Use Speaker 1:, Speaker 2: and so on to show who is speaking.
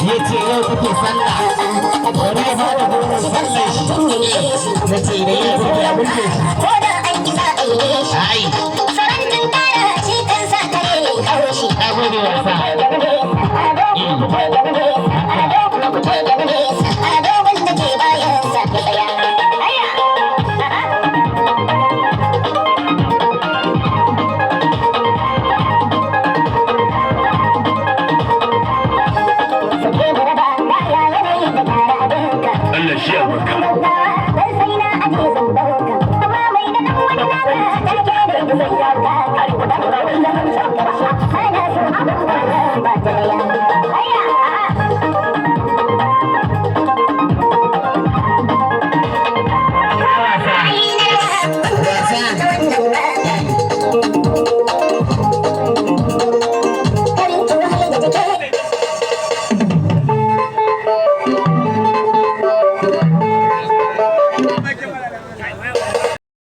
Speaker 1: yace yau kuke sallah wani ya bada gonar sallar shi na ce da ya kuke abin da shi ko da an kisa a yi shi farantin tara shi kan sa kare ne kawo shi na gode wasa wanda ke bayan sa ya tsaya
Speaker 2: Allah shi ya baka.